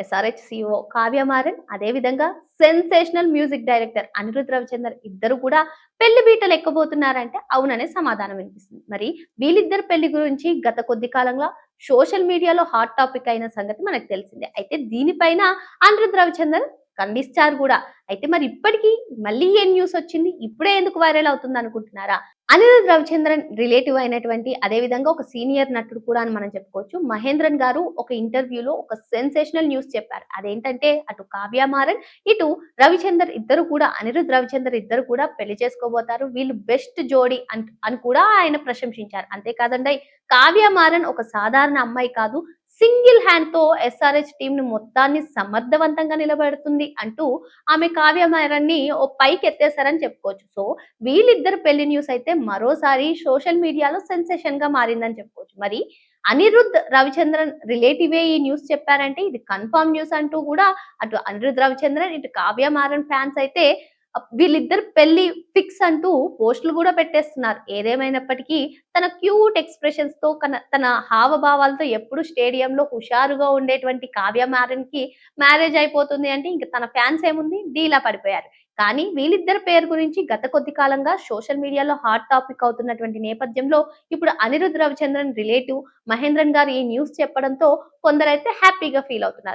SRH CEO Kavya Maran, అదేవిధంగా sensational music director Anirudh Ravichander ఇద్దరు కూడా పెళ్లి బీటలు ఎక్కబోతున్నారంటే అవుననే సమాధానం వినిపిస్తుంది. మరి వీళ్ళిద్దరు పెళ్లి గురించి గత కొద్ది కాలంగా సోషల్ మీడియాలో హాట్ టాపిక్ అయిన సంగతి మనకు తెలిసిందే. అయితే దీనిపైన అనిరుద్ రవిచందర్ ఖండిస్తారు కూడా. అయితే మరి ఇప్పటికీ మళ్ళీ ఏం న్యూస్ వచ్చింది, ఇప్పుడే ఎందుకు వైరల్ అవుతుంది అనుకుంటున్నారా? అనిరుద్ రవిచంద్రన్ రిలేటివ్ అయినటువంటి, అదే విధంగా ఒక సీనియర్ నటుడు కూడా అని మనం చెప్పుకోవచ్చు, మహేంద్రన్ గారు ఒక ఇంటర్వ్యూలో ఒక సెన్సేషనల్ న్యూస్ చెప్పారు. అదేంటంటే అటు కావ్య మారన్, ఇటు రవిచందర్ ఇద్దరు కూడా, అనిరుద్ రవిచందర్ ఇద్దరు కూడా పెళ్లి చేసుకోబోతారు. వీళ్ళు బెస్ట్ జోడీ అని కూడా ఆయన ప్రశంసించారు. అంతేకాదండి, కావ్య మారన్ ఒక సాధారణ అమ్మాయి కాదు, సింగిల్ హ్యాండ్ తో ఎస్ఆర్హెచ్ టీమ్ ని మొత్తాన్ని సమర్థవంతంగా నిలబెడుతుంది అంటూ ఆమె కావ్య మారన్ని ఓ పైకి ఎత్తేసారని చెప్పుకోవచ్చు. సో వీళ్ళిద్దరు పెళ్లి న్యూస్ అయితే మరోసారి సోషల్ మీడియాలో సెన్సేషన్ గా మారిందని చెప్పుకోవచ్చు. మరి అనిరుద్ రవిచంద్రన్ రిలేటివే ఈ న్యూస్ చెప్పారంటే ఇది కన్ఫర్మ్ న్యూస్ అంటూ కూడా అటు అనిరుద్ రవిచంద్రన్, ఇటు కావ్య మారన్ ఫ్యాన్స్ అయితే వీళ్ళిద్దరు పెళ్లి ఫిక్స్ అంటూ పోస్టులు కూడా పెట్టేస్తున్నారు. ఏదేమైనప్పటికీ తన క్యూట్ ఎక్స్ప్రెషన్స్ తో, తన హావభావాలతో ఎప్పుడు స్టేడియంలో హుషారుగా ఉండేటువంటి కావ్య మారన్ కి మ్యారేజ్ అయిపోతుంది అంటే ఇంక తన ఫ్యాన్స్ ఏముంది డీలా పడిపోయారు. కానీ వీళ్ళిద్దరి పేరు గురించి గత కొద్ది కాలంగా సోషల్ మీడియాలో హాట్ టాపిక్ అవుతున్నటువంటి నేపథ్యంలో ఇప్పుడు అనిరుద్ రవిచంద్రన్ రిలేటివ్ మహేంద్రన్ గారు ఈ న్యూస్ చెప్పడంతో కొందరైతే హ్యాపీగా ఫీల్ అవుతున్నారు.